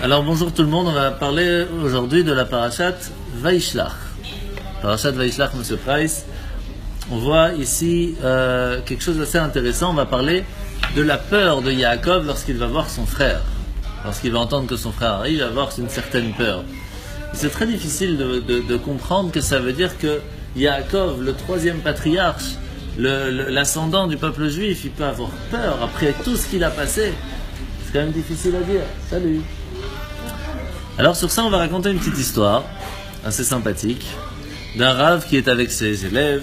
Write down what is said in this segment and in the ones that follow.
Alors bonjour tout le monde, on va parler aujourd'hui de la parashat Vaishlach. Parashat Vaishlach, Monsieur Price. On voit ici quelque chose d'assez intéressant. On va parler de la peur de Yaakov lorsqu'il va voir son frère. Lorsqu'il va entendre que son frère arrive, il va avoir une certaine peur. C'est très difficile de comprendre que ça veut dire que Yaakov, le troisième patriarche, l'ascendant du peuple juif, il peut avoir peur après tout ce qu'il a passé. C'est quand même difficile à dire. Salut. Alors sur ça, on va raconter une petite histoire assez sympathique d'un rave qui est avec ses élèves.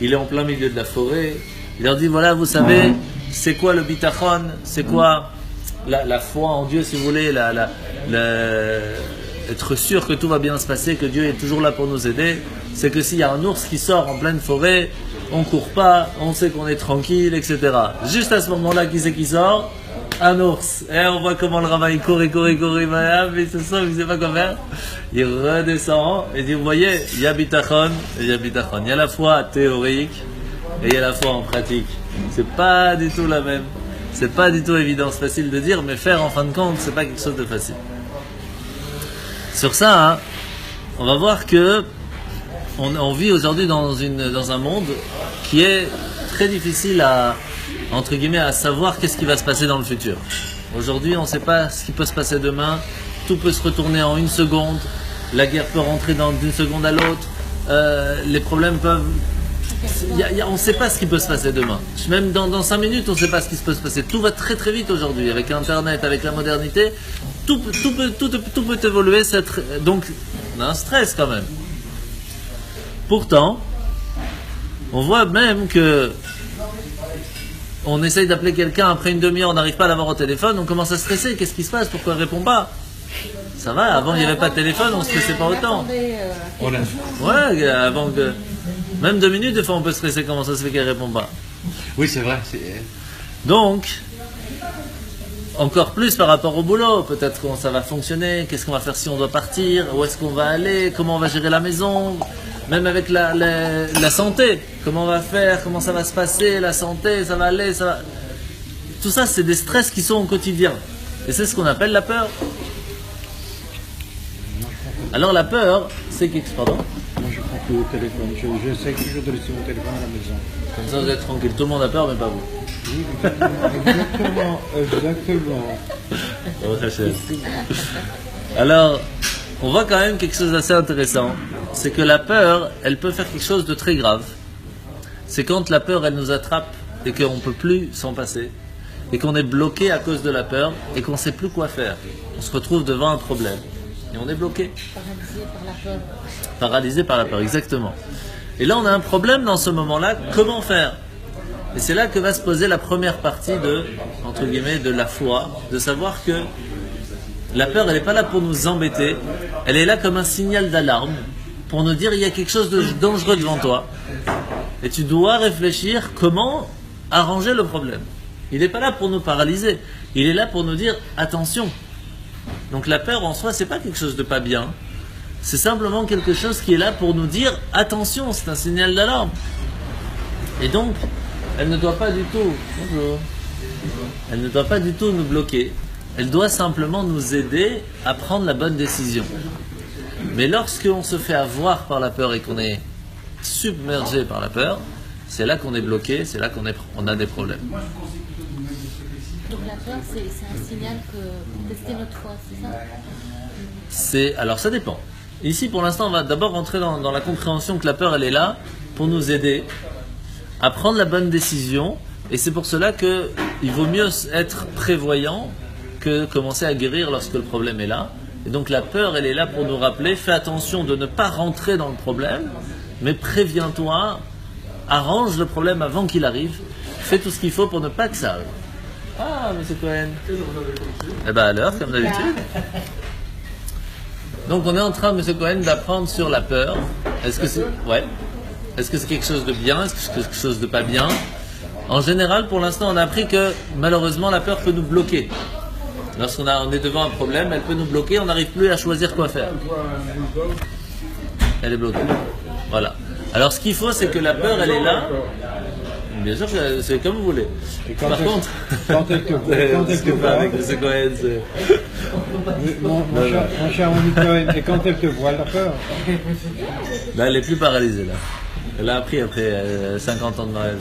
Il est en plein milieu de la forêt. Il leur dit, voilà, vous savez, c'est quoi le bitachon? C'est quoi la foi en Dieu, si vous voulez, être sûr que tout va bien se passer, que Dieu est toujours là pour nous aider. C'est que s'il y a un ours qui sort en pleine forêt, on court pas, on sait qu'on est tranquille, etc. Juste à ce moment-là, qui c'est qui sort? Un ours. Et on voit comment le rabbin il court, mais il se sent, il ne sait pas quoi faire. Il redescend et dit, vous voyez, il y a bitachon, il y a bitachon. Il y a la foi théorique et il y a la foi en pratique. C'est pas du tout la même. C'est pas du tout évident, c'est facile de dire, mais faire en fin de compte, c'est pas quelque chose de facile. Sur ça, on va voir que on vit aujourd'hui dans un monde qui est très difficile à, entre guillemets, à savoir qu'est-ce qui va se passer dans le futur. Aujourd'hui, on ne sait pas ce qui peut se passer demain. Tout peut se retourner en une seconde. La guerre peut rentrer d'une seconde à l'autre. Les problèmes peuvent... on ne sait pas ce qui peut se passer demain. Même dans 5 minutes, on ne sait pas ce qui peut se passer. Tout va très très vite aujourd'hui. Avec Internet, avec la modernité, tout peut évoluer. Donc, on a un stress quand même. Pourtant, on voit même que on essaye d'appeler quelqu'un, après une demi-heure, on n'arrive pas à l'avoir au téléphone, on commence à stresser. Qu'est-ce qui se passe? Pourquoi elle ne répond pas? Ça va, avant il n'y avait pas de téléphone, on ne stressait pas autant. Ouais, avant que... Même 2 minutes, des fois on peut stresser, comment ça se fait qu'elle ne répond pas? Oui, c'est vrai. Donc, encore plus par rapport au boulot, peut-être comment ça va fonctionner, qu'est-ce qu'on va faire si on doit partir, où est-ce qu'on va aller, comment on va gérer la maison, même avec la santé, comment on va faire, comment ça va se passer, la santé, ça va aller, ça va... Tout ça, c'est des stress qui sont au quotidien. Et c'est ce qu'on appelle la peur. Alors la peur, c'est quelque chose... Pardon? Moi, je prends plus au téléphone. J'essaie toujours de laisser mon téléphone à la maison. Comme ça, vous êtes tranquille. Tout le monde a peur, mais pas vous. Oui, exactement. Alors, on voit quand même quelque chose d'assez intéressant. C'est que la peur, elle peut faire quelque chose de très grave. C'est quand la peur, elle nous attrape et qu'on ne peut plus s'en passer. Et qu'on est bloqué à cause de la peur et qu'on ne sait plus quoi faire. On se retrouve devant un problème. Et on est bloqué. Paralysé par la peur. Paralysé par la peur, exactement. Et là, on a un problème dans ce moment-là. Comment faire? Et c'est là que va se poser la première partie entre guillemets, de la foi. De savoir que la peur, elle n'est pas là pour nous embêter. Elle est là comme un signal d'alarme. Pour nous dire, il y a quelque chose de dangereux devant toi. Et tu dois réfléchir comment arranger le problème. Il n'est pas là pour nous paralyser. Il est là pour nous dire, attention. Donc la peur en soi, c'est pas quelque chose de pas bien. C'est simplement quelque chose qui est là pour nous dire attention, c'est un signal d'alarme. Et donc, elle ne doit pas du tout. Bonjour. Elle ne doit pas du tout nous bloquer. Elle doit simplement nous aider à prendre la bonne décision. Mais lorsqu'on se fait avoir par la peur et qu'on est submergé par la peur, c'est là qu'on est bloqué, c'est là qu'on a des problèmes. Donc la peur, c'est un signal pour tester notre foi, c'est ça? Alors ça dépend. Ici, pour l'instant, on va d'abord rentrer dans la compréhension que la peur, elle est là pour nous aider à prendre la bonne décision. Et c'est pour cela qu'il vaut mieux être prévoyant que commencer à guérir lorsque le problème est là. Et donc la peur, elle est là pour nous rappeler, fais attention de ne pas rentrer dans le problème, mais préviens-toi, arrange le problème avant qu'il arrive, fais tout ce qu'il faut pour ne pas que ça arrive. Ah, monsieur Cohen. Eh bien, à l'heure, comme d'habitude. Donc, on est en train, monsieur Cohen, d'apprendre sur la peur. Est-ce que c'est quelque chose de bien? Est-ce que c'est quelque chose de pas bien? En général, pour l'instant, on a appris que, malheureusement, la peur peut nous bloquer. Lorsqu'on est devant un problème, elle peut nous bloquer, on n'arrive plus à choisir quoi faire. Elle est bloquée. Voilà. Alors, ce qu'il faut, c'est que la peur, elle est là. Bien sûr, c'est comme vous voulez. Par contre, quand est-ce que avec M. Cohen, Oui, mon cher Monica, et quand elle te voit, la peur? Là, elle est plus paralysée, là. Elle a appris après 50 ans de mariage.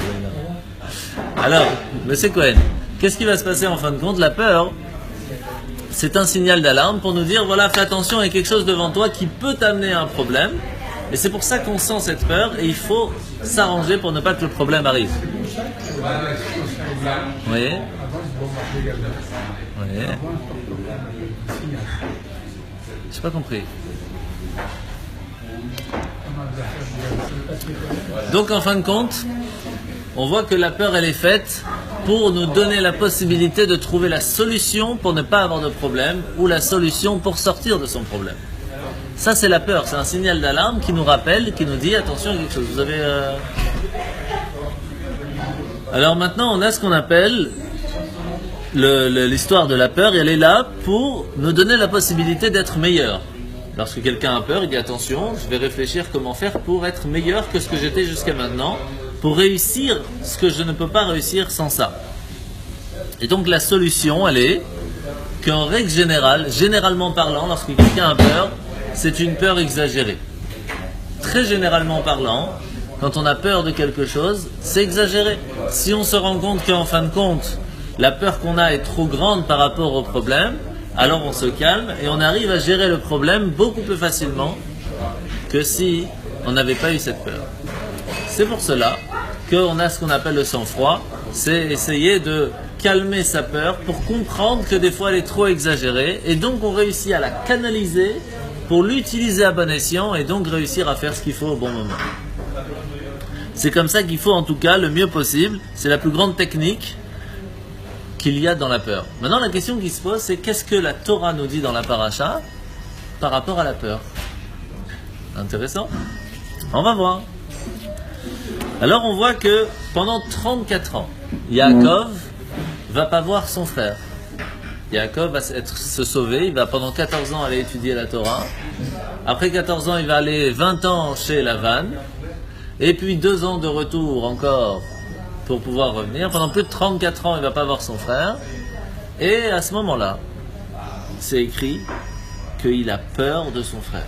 Alors, monsieur Cohen, qu'est-ce qui va se passer en fin de compte? La peur, c'est un signal d'alarme pour nous dire, voilà, fais attention, il y a quelque chose devant toi qui peut t'amener à un problème. Et c'est pour ça qu'on sent cette peur et il faut s'arranger pour ne pas que le problème arrive. Vous voyez? Vous voyez? J'ai pas compris. Donc en fin de compte, on voit que la peur elle est faite pour nous donner la possibilité de trouver la solution pour ne pas avoir de problème ou la solution pour sortir de son problème. Ça c'est la peur, c'est un signal d'alarme qui nous rappelle, qui nous dit attention à quelque chose. Vous avez Alors maintenant on a ce qu'on appelle l'histoire de la peur, et elle est là pour nous donner la possibilité d'être meilleur. Lorsque quelqu'un a peur, il dit attention, je vais réfléchir comment faire pour être meilleur que ce que j'étais jusqu'à maintenant, pour réussir ce que je ne peux pas réussir sans ça. Et donc la solution, elle est qu'en règle générale, généralement parlant, lorsque quelqu'un a peur, c'est une peur exagérée. Très généralement parlant, quand on a peur de quelque chose, c'est exagéré. Si on se rend compte qu'en fin de compte, la peur qu'on a est trop grande par rapport au problème, alors on se calme et on arrive à gérer le problème beaucoup plus facilement que si on n'avait pas eu cette peur. C'est pour cela qu'on a ce qu'on appelle le sang-froid, c'est essayer de calmer sa peur pour comprendre que des fois elle est trop exagérée et donc on réussit à la canaliser pour l'utiliser à bon escient et donc réussir à faire ce qu'il faut au bon moment. C'est comme ça qu'il faut en tout cas le mieux possible, c'est la plus grande technique qu'il y a dans la peur. Maintenant la question qui se pose c'est qu'est-ce que la Torah nous dit dans la paracha par rapport à la peur? Intéressant. On va voir. Alors on voit que pendant 34 ans, Yaakov va pas voir son frère. Yaakov va se sauver, il va pendant 14 ans aller étudier la Torah. Après 14 ans, il va aller 20 ans chez Lavan. Et puis 2 ans de retour encore pour pouvoir revenir. Pendant plus de 34 ans, il ne va pas voir son frère. Et à ce moment-là, c'est écrit qu'il a peur de son frère.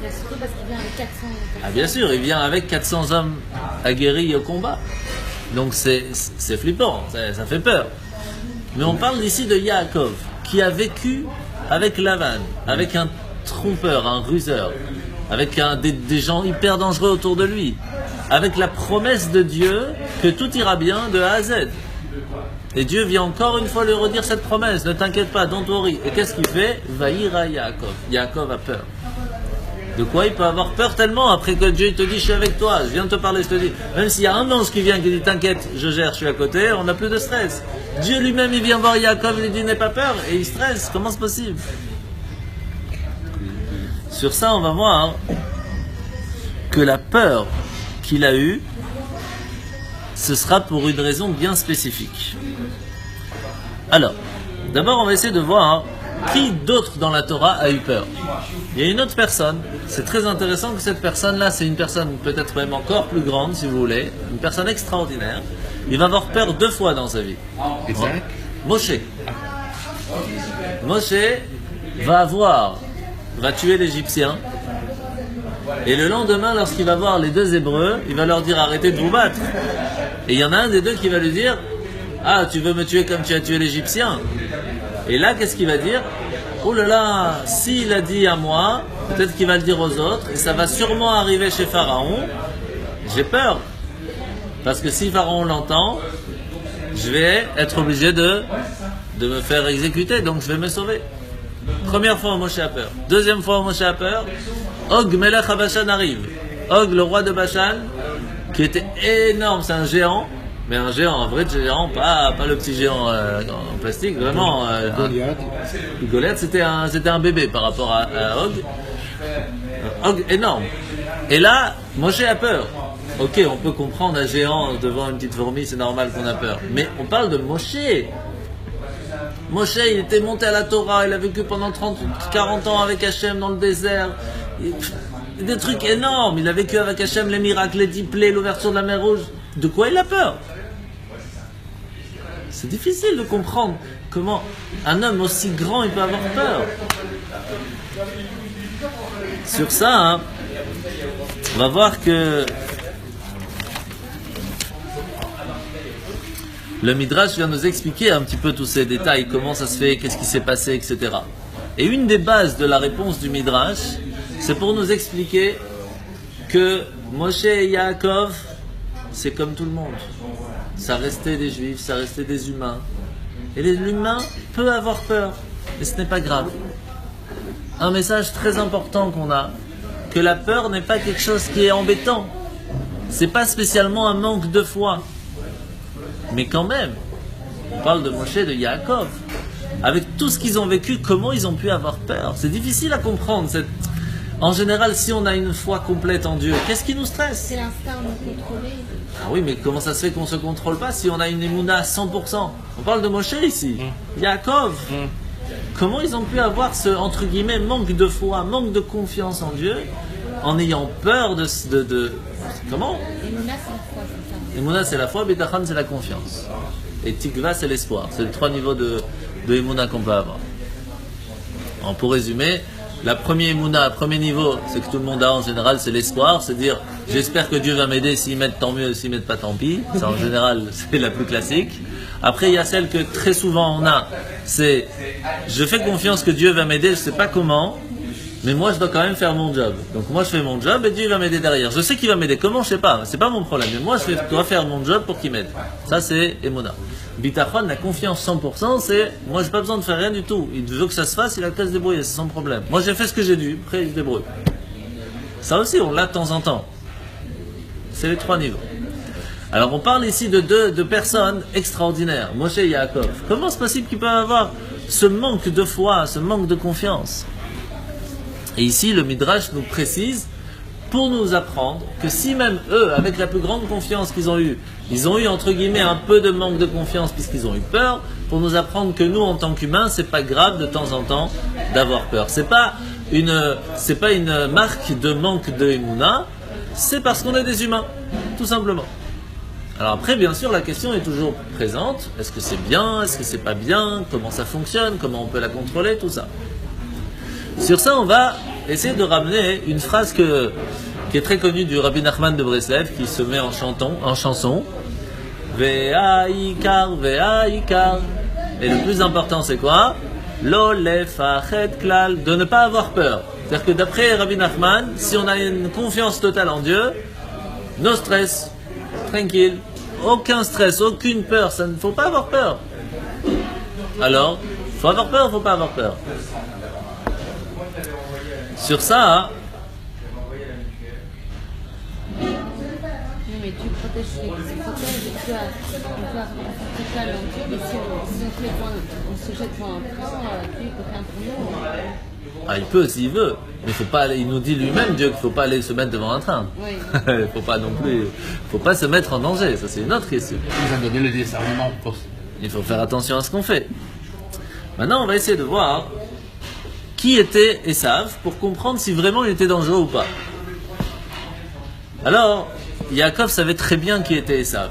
Mais surtout parce qu'il vient avec 400 hommes. Ah bien sûr, il vient avec 400 hommes aguerris au combat. Donc c'est flippant, ça fait peur. Mais on parle ici de Yaakov, qui a vécu avec Lavan, avec un trompeur, un ruseur, avec des gens hyper dangereux autour de lui, avec la promesse de Dieu que tout ira bien de A à Z. Et Dieu vient encore une fois lui redire cette promesse, ne t'inquiète pas, don't worry. Et qu'est-ce qu'il fait? Vaïra Yaakov. Yaakov a peur. De quoi il peut avoir peur tellement après que Dieu te dit je suis avec toi, je viens de te parler, je te dis. Même s'il y a un ange qui vient qui dit t'inquiète, je gère, je suis à côté, on n'a plus de stress. Dieu lui-même il vient voir Yaakov, il lui dit n'aie pas peur et il stresse. Comment c'est possible? Sur ça on va voir que la peur qu'il a eue, ce sera pour une raison bien spécifique. Alors, d'abord on va essayer de voir qui d'autre dans la Torah a eu peur. Il y a une autre personne, c'est très intéressant que cette personne-là, c'est une personne peut-être même encore plus grande si vous voulez, une personne extraordinaire. Il va avoir peur 2 fois dans sa vie. Moshe. Moshe va tuer l'Égyptien. Et le lendemain, lorsqu'il va voir les 2 Hébreux, il va leur dire arrêtez de vous battre. Et il y en a un des 2 qui va lui dire ah, tu veux me tuer comme tu as tué l'Égyptien? Et là, qu'est-ce qu'il va dire? Oh là là, s'il a dit à moi, peut-être qu'il va le dire aux autres, et ça va sûrement arriver chez Pharaon. J'ai peur. Parce que si Pharaon l'entend, je vais être obligé de me faire exécuter, donc je vais me sauver. Première fois, Moshe a peur. Deuxième fois, Moshe a peur. Og, Melech HaBashan arrive. Og, le roi de Bashan, qui était énorme, c'est un géant. Mais un géant, un vrai géant, pas le petit géant en plastique, vraiment. Goliath. Goliath, c'était un bébé par rapport à Og. Og énorme. Et là, Moshe a peur. Ok, on peut comprendre un géant devant une petite fourmi, c'est normal qu'on a peur. Mais on parle de Moshe. Moshe, il était monté à la Torah, il a vécu pendant 40 ans avec Hachem dans le désert. Des trucs énormes. Il a vécu avec Hachem les miracles, les 10 plaies, l'ouverture de la mer Rouge. De quoi il a peur? C'est difficile de comprendre comment un homme aussi grand il peut avoir peur? Sur ça, hein, on va voir que le Midrash vient nous expliquer un petit peu tous ces détails, comment ça se fait, qu'est-ce qui s'est passé, etc. Et une des bases de la réponse du Midrash, c'est pour nous expliquer que Moshe et Yaakov, c'est comme tout le monde. Ça restait des Juifs, ça restait des humains. Et l'humain peut avoir peur, mais ce n'est pas grave. Un message très important qu'on a, que la peur n'est pas quelque chose qui est embêtant. C'est pas spécialement un manque de foi. Mais quand même, on parle de Moshe et de Yaakov. Avec tout ce qu'ils ont vécu, comment ils ont pu avoir peur? C'est difficile à comprendre. En général, si on a une foi complète en Dieu, qu'est-ce qui nous stresse? C'est l'instinct de nous contrôler. Ah oui, mais comment ça se fait qu'on ne se contrôle pas si on a une émouna à 100%? On parle de Moshe ici, Yaakov. Comment ils ont pu avoir ce, entre guillemets, manque de foi, manque de confiance en Dieu, en ayant peur de comment? Emouna, c'est la foi, c'est ça. Emouna, c'est la foi, Betachan, c'est la confiance. Et Tikva, c'est l'espoir. C'est les trois niveaux de Emouna qu'on peut avoir. Alors, pour résumer, la première Emouna, premier niveau, c'est que tout le monde a en général, c'est l'espoir. C'est dire, j'espère que Dieu va m'aider, s'il m'aide tant mieux, s'il m'aide pas tant pis. Ça, en général, c'est la plus classique. Après, il y a celle que très souvent on a, c'est, je fais confiance que Dieu va m'aider, je sais pas comment, mais moi je dois quand même faire mon job. Donc moi je fais mon job et Dieu va m'aider derrière. Je sais qu'il va m'aider, comment, je sais pas, c'est pas mon problème, mais moi je dois faire mon job pour qu'il m'aide. Ça c'est Emouna. Bitachon, la confiance 100%, c'est, moi j'ai pas besoin de faire rien du tout. Il veut que ça se fasse, il a qu'à se débrouiller, c'est son problème. Moi j'ai fait ce que j'ai dû, après il se débrouille. Ça aussi on l'a de temps en temps. C'est les trois niveaux. Alors on parle ici de deux personnes extraordinaires, Moshe et Yaakov. Comment c'est possible qu'ils peuvent avoir ce manque de foi, ce manque de confiance? Et ici le Midrash nous précise, pour nous apprendre que si même eux, avec la plus grande confiance qu'ils ont eue, ils ont eu entre guillemets un peu de manque de confiance puisqu'ils ont eu peur, pour nous apprendre que nous en tant qu'humains, c'est pas grave de temps en temps d'avoir peur. C'est pas une marque de manque de Emouna, c'est parce qu'on est des humains, tout simplement. Alors après, bien sûr, la question est toujours présente. Est-ce que c'est bien? Est-ce que c'est pas bien? Comment ça fonctionne? Comment on peut la contrôler? Tout ça. Sur ça, on va essayer de ramener une phrase qui est très connue du Rabbi Nachman de Breslev, qui se met en chanson. Vea ikar, vea ikar. Et le plus important, c'est quoi? Lo lefachet klal. De ne pas avoir peur. C'est-à-dire que d'après Rabbi Nachman, si on a une confiance totale en Dieu, no stress. Tranquille, aucun stress, aucune peur, ça ne faut pas avoir peur. Alors, faut avoir peur ou faut pas avoir peur? Sur ça, Oui, mais Dieu protège les Dieu on peut avoir confiance totale en Dieu, mais si on se jette devant un train, Dieu peut rien pour nous. il peut s'il veut, mais faut pas aller, il nous dit lui-même, Dieu, qu'il ne faut pas aller se mettre devant un train. Oui. Faut pas non plus, faut pas se mettre en danger, ça c'est une autre question. Il nous a donné le discernement pour... Il faut faire attention à ce qu'on fait. Maintenant, on va essayer de voir qui était Esav pour comprendre si vraiment il était dangereux ou pas. Alors, Yaakov savait très bien qui était Esav.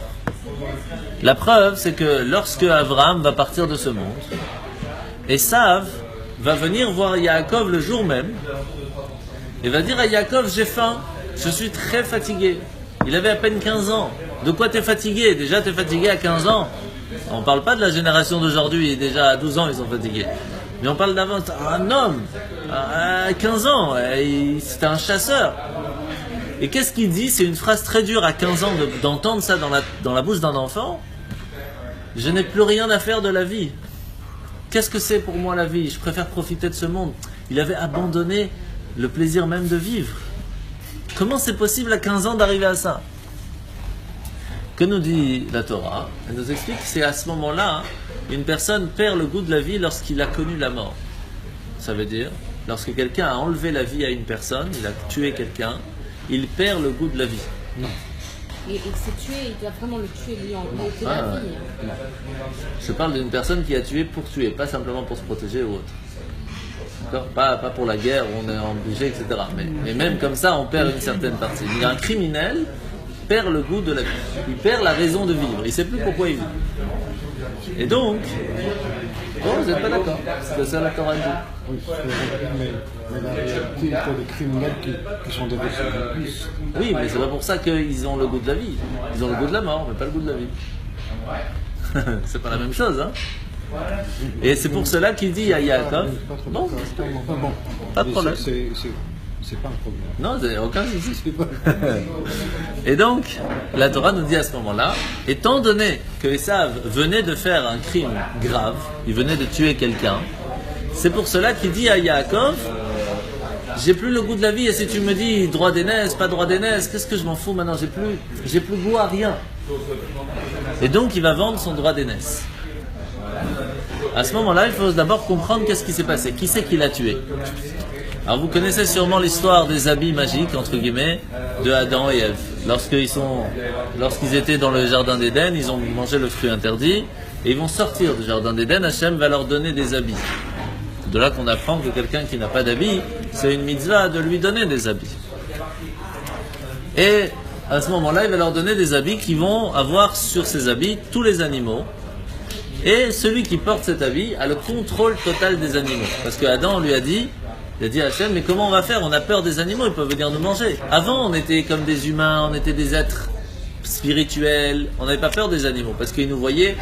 La preuve, c'est que lorsque Abraham va partir de ce monde, Esav va venir voir Yaakov le jour même et va dire à Yaakov, j'ai faim, je suis très fatigué. Il avait à peine 15 ans. De quoi t'es fatigué? Déjà t'es fatigué à 15 ans. On ne parle pas de la génération d'aujourd'hui, déjà à 12 ans ils sont fatigués. Mais on parle d'avant, un homme, à 15 ans, c'était un chasseur. Et qu'est-ce qu'il dit? C'est une phrase très dure à 15 ans d'entendre ça dans la bouche d'un enfant. Je n'ai plus rien à faire de la vie. Qu'est-ce que c'est pour moi la vie? Je préfère profiter de ce monde. Il avait abandonné le plaisir même de vivre. Comment c'est possible à 15 ans d'arriver à ça? Que nous dit la Torah? Elle nous explique que c'est à ce moment-là, une personne perd le goût de la vie lorsqu'il a connu la mort. Ça veut dire, lorsque quelqu'un a enlevé la vie à une personne, il a tué quelqu'un, il perd le goût de la vie. Et il s'est tué, il doit vraiment le tuer lui en ôter la vie. Je parle d'une personne qui a tué pour tuer, pas simplement pour se protéger ou autre. D'accord? Pas pour la guerre où on est obligé, etc. Mais même comme ça, on perd une certaine partie. Il y a un criminel perd le goût de la vie. Il perd la raison de vivre. Il ne sait plus pourquoi il vit. Et donc, Bon, vous n'êtes pas d'accord. C'est que ça la Torah dit. Oui, mais la réalité, c'est les criminels qui sont déversés en plus. Oui, mais c'est pas pour ça qu'ils ont le goût de la vie. Ils ont le goût de la mort, mais pas le goût de la vie. C'est pas la même chose, hein. Et c'est pour cela qu'il dit à Yaakov, bon, pas de problème. C'est pas un problème. Non, c'est aucun souci. Et donc, la Torah nous dit à ce moment-là, étant donné que Esav venait de faire un crime grave, il venait de tuer quelqu'un, c'est pour cela qu'il dit à Yaakov, j'ai plus le goût de la vie, et si tu me dis droit d'aînesse, pas droit d'aînesse, qu'est-ce que je m'en fous maintenant, j'ai plus goût à rien. Et donc, il va vendre son droit d'aînesse. À ce moment-là, il faut d'abord comprendre qu'est-ce qui s'est passé, qui c'est qui l'a tué. Alors vous connaissez sûrement l'histoire des habits magiques, entre guillemets, de Adam et Ève. Lorsqu'ils étaient dans le jardin d'Éden, ils ont mangé le fruit interdit, et ils vont sortir du jardin d'Éden, Hachem va leur donner des habits. De là qu'on apprend que quelqu'un qui n'a pas d'habits, c'est une mitzvah de lui donner des habits. Et à ce moment-là, il va leur donner des habits qui vont avoir sur ces habits tous les animaux. Et celui qui porte cet habit a le contrôle total des animaux. Parce que Adam lui a dit, il a dit à Hachem, mais comment on va faire? On a peur des animaux, ils peuvent venir nous manger. Avant, on était comme des humains, on était des êtres spirituels, on n'avait pas peur des animaux, parce qu'ils nous voyaient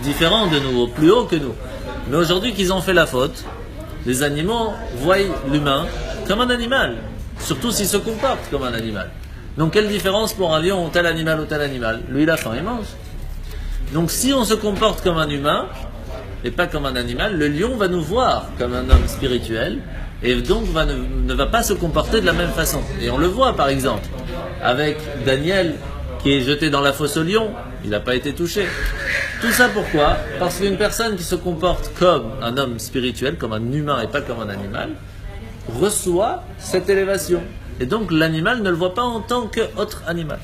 différents de nous, plus haut que nous. Mais aujourd'hui qu'ils ont fait la faute, les animaux voient l'humain comme un animal, surtout s'il se comporte comme un animal. Donc quelle différence pour un lion ou tel animal ou tel animal? Lui, il a faim, il mange. Donc si on se comporte comme un humain, et pas comme un animal, le lion va nous voir comme un homme spirituel, et donc ne va pas se comporter de la même façon. Et on le voit par exemple, avec Daniel qui est jeté dans la fosse au lion, il n'a pas été touché. Tout ça pourquoi? Parce qu'une personne qui se comporte comme un homme spirituel, comme un humain et pas comme un animal, reçoit cette élévation. Et donc l'animal ne le voit pas en tant qu'autre animal.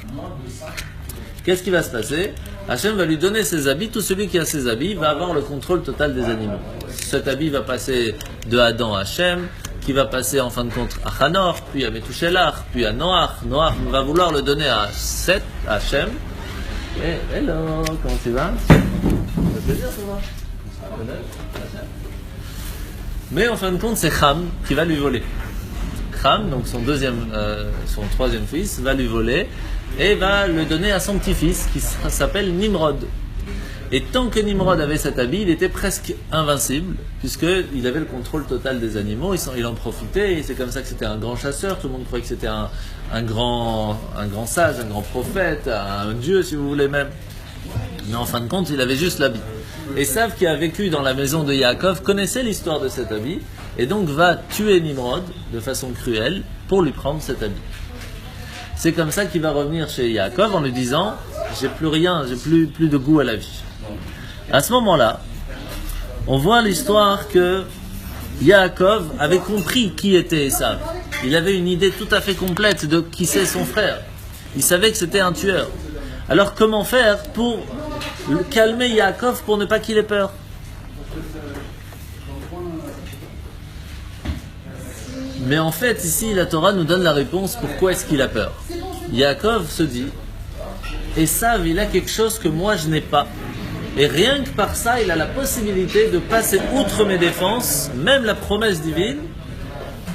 Qu'est-ce qui va se passer? Hachem va lui donner ses habits, tout celui qui a ses habits va avoir le contrôle total des animaux. Cet habit va passer de Adam à Hachem, qui va passer en fin de compte à Hanor, puis à Methuselah, puis à Noach. Noach va vouloir le donner à Seth, à Hachem. Et hello, comment tu vas? Ça fait plaisir, ça va? Mais en fin de compte, c'est Ham qui va lui voler. Ham, donc son troisième fils, va lui voler et va le donner à son petit-fils qui s'appelle Nimrod. Et tant que Nimrod avait cet habit, il était presque invincible, puisqu'il avait le contrôle total des animaux, il en profitait, et c'est comme ça que c'était un grand chasseur, tout le monde croyait que c'était un grand sage, un grand prophète, un dieu si vous voulez même. Mais en fin de compte, il avait juste l'habit. Esav, qui a vécu dans la maison de Yaakov, connaissait l'histoire de cet habit, et donc va tuer Nimrod de façon cruelle pour lui prendre cet habit. C'est comme ça qu'il va revenir chez Yaakov en lui disant « J'ai plus rien, j'ai plus de goût à la vie ». À ce moment-là, on voit l'histoire que Yaakov avait compris qui était Esav. Il avait une idée tout à fait complète de qui c'est son frère. Il savait que c'était un tueur. Alors comment faire pour calmer Yaakov pour ne pas qu'il ait peur? Mais en fait, ici, la Torah nous donne la réponse pourquoi est-ce qu'il a peur. Yaakov se dit, Esav, il a quelque chose que moi je n'ai pas. Et rien que par ça, il a la possibilité de passer outre mes défenses, même la promesse divine,